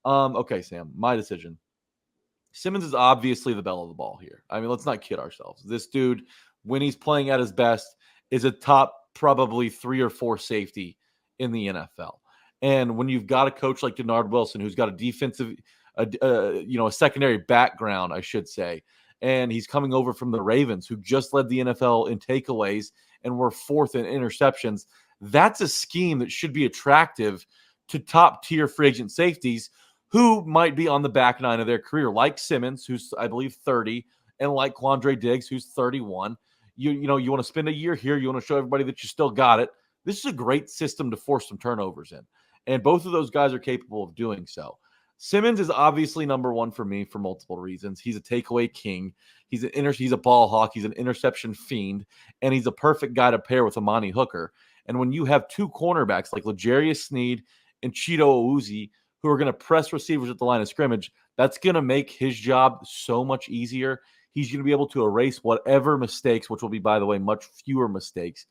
Okay, Sam, my decision. Simmons is obviously the belle of the ball here. I mean, let's not kid ourselves. This dude, when he's playing at his best, is a top probably 3 or 4 safety in the NFL. And when you've got a coach like Dennard Wilson, who's got a defensive, a secondary background, I should say, and he's coming over from the Ravens, who just led the NFL in takeaways and were 4th in interceptions, that's a scheme that should be attractive to top tier free agent safeties who might be on the back nine of their career, like Simmons, who's, I believe, 30, and like Quandre Diggs, who's 31. You want to spend a year here. You want to show everybody that you still got it. This is a great system to force some turnovers in. And both of those guys are capable of doing so. Simmons is obviously number one for me for multiple reasons. He's a takeaway king. He's a ball hawk. He's an interception fiend. And he's a perfect guy to pair with Amani Hooker. And when you have 2 cornerbacks like L'Jarius Sneed and Cheeto Awuzie, who are going to press receivers at the line of scrimmage, that's going to make his job so much easier. He's going to be able to erase whatever mistakes, which will be, by the way, much fewer mistakes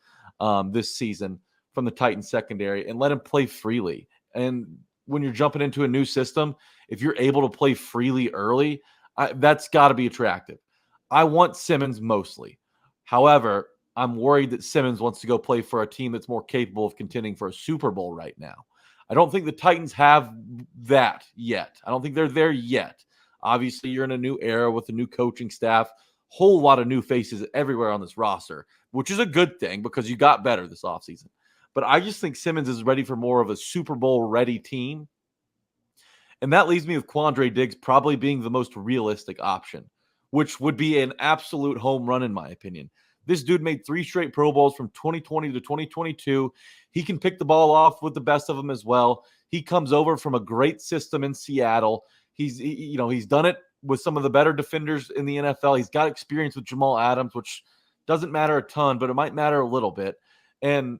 this season from the Titans secondary, and let him play freely. And when you're jumping into a new system, if you're able to play freely early, that's got to be attractive. I want Simmons mostly. However, I'm worried that Simmons wants to go play for a team that's more capable of contending for a Super Bowl right now. I don't think the Titans have that yet. I don't think they're there yet. Obviously, you're in a new era with a new coaching staff, whole lot of new faces everywhere on this roster, which is a good thing because you got better this offseason. But I just think Simmons is ready for more of a Super Bowl-ready team. And that leaves me with Quandre Diggs probably being the most realistic option, which would be an absolute home run in my opinion. This dude made 3 straight Pro Bowls from 2020 to 2022. He can pick the ball off with the best of them as well. He comes over from a great system in Seattle. He's done it with some of the better defenders in the NFL. He's got experience with Jamal Adams, which doesn't matter a ton, but it might matter a little bit. And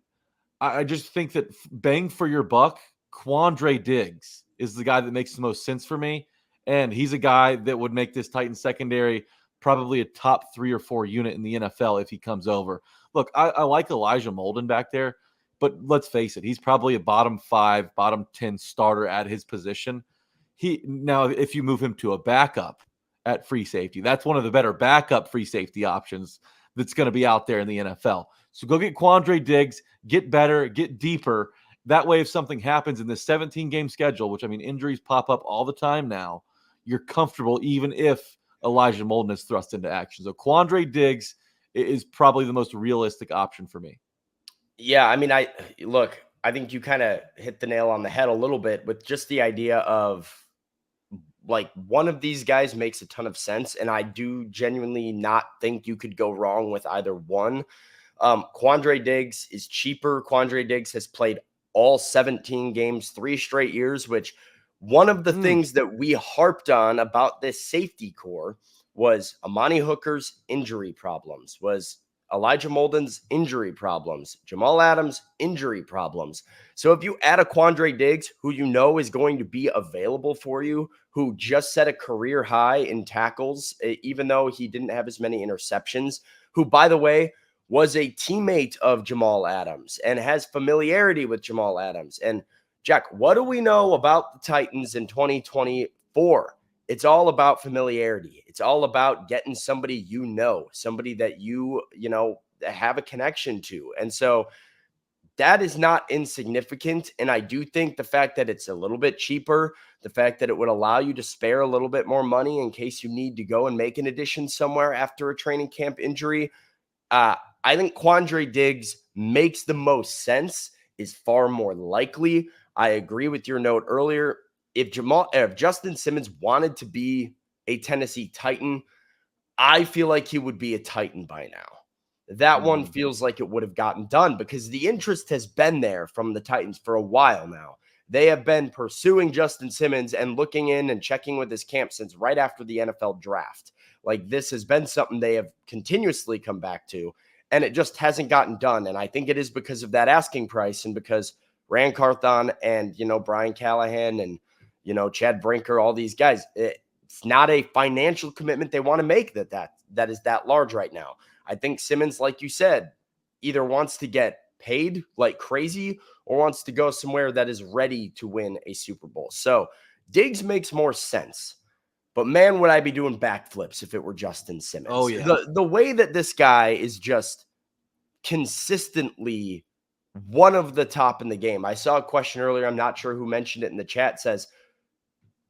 I just think that bang for your buck, Quandre Diggs is the guy that makes the most sense for me. And he's a guy that would make this Titans secondary probably a top 3 or 4 unit in the NFL if he comes over. Look, I like Elijah Molden back there, but let's face it, he's probably a bottom 5, bottom 10 starter at his position. Now, if you move him to a backup at free safety, that's one of the better backup free safety options that's going to be out there in the NFL. So go get Quandre Diggs, get better, get deeper. That way, if something happens in this 17-game schedule, which, I mean, injuries pop up all the time now, you're comfortable even if Elijah Molden is thrust into action. So Quandre Diggs is probably the most realistic option for me. Yeah, I mean, I think you kind of hit the nail on the head a little bit with just the idea of like one of these guys makes a ton of sense. And I do genuinely not think you could go wrong with either one. Quandre Diggs is cheaper. Quandre Diggs has played all 17 games, 3 straight years, which one of the things that we harped on about this safety core was Amani Hooker's injury problems, was Elijah Molden's injury problems, Jamal Adams' injury problems. So if you add a Quandre Diggs, who you know is going to be available for you, who just set a career high in tackles, even though he didn't have as many interceptions, who, by the way, was a teammate of Jamal Adams and has familiarity with Jamal Adams. And Jack, what do we know about the Titans in 2024? It's all about familiarity. It's all about getting somebody somebody that you have a connection to. And so that is not insignificant. And I do think the fact that it's a little bit cheaper, the fact that it would allow you to spare a little bit more money in case you need to go and make an addition somewhere after a training camp injury, I think Quandre Diggs makes the most sense, is far more likely. I agree with your note earlier. If Justin Simmons wanted to be a Tennessee Titan, I feel like he would be a Titan by now. That one feels like it would have gotten done because the interest has been there from the Titans for a while now. They have been pursuing Justin Simmons and looking in and checking with his camp since right after the NFL draft. Like, this has been something they have continuously come back to, and it just hasn't gotten done. And I think it is because of that asking price and because Rand Carthon and, Brian Callahan and, Chad Brinker, all these guys, it's not a financial commitment they want to make that is that large right now. I think Simmons, like you said, either wants to get paid like crazy or wants to go somewhere that is ready to win a Super Bowl. So Diggs makes more sense. But man, would I be doing backflips if it were Justin Simmons. Oh, yeah. The way that this guy is just consistently one of the top in the game. I saw a question earlier, I'm not sure who mentioned it in the chat, says,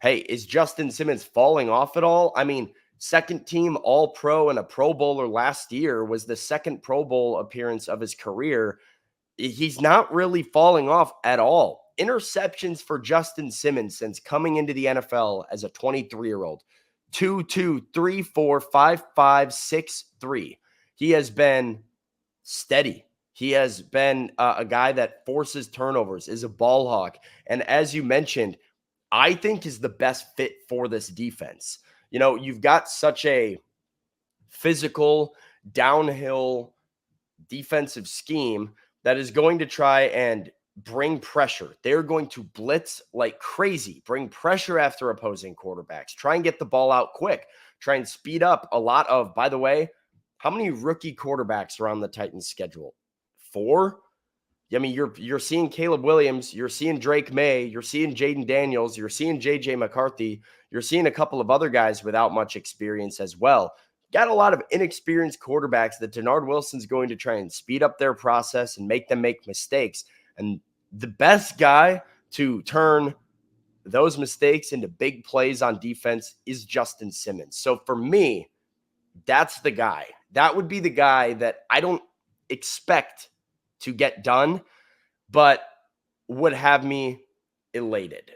hey, is Justin Simmons falling off at all? I mean, second team All-Pro and a Pro Bowler last year, was the second Pro Bowl appearance of his career. He's not really falling off at all. Interceptions for Justin Simmons since coming into the NFL as a 23-year-old. 2, 2, 3, 4, 5, 5, 6, 3. He has been steady. He has been a guy that forces turnovers, is a ball hawk. And as you mentioned, I think is the best fit for this defense. You know, you've got such a physical, downhill defensive scheme that is going to try and bring pressure. They're going to blitz like crazy, bring pressure after opposing quarterbacks, try and get the ball out quick, try and speed up a lot of, by the way, how many rookie quarterbacks are on the Titans schedule? 4? I mean, you're seeing Caleb Williams, you're seeing Drake May, you're seeing Jaden Daniels, you're seeing JJ McCarthy, you're seeing a couple of other guys without much experience as well. Got a lot of inexperienced quarterbacks that Dennard Wilson's going to try and speed up their process and make them make mistakes. And the best guy to turn those mistakes into big plays on defense is Justin Simmons. So for me, that's the guy. That would be the guy that I don't expect to get done, but would have me elated.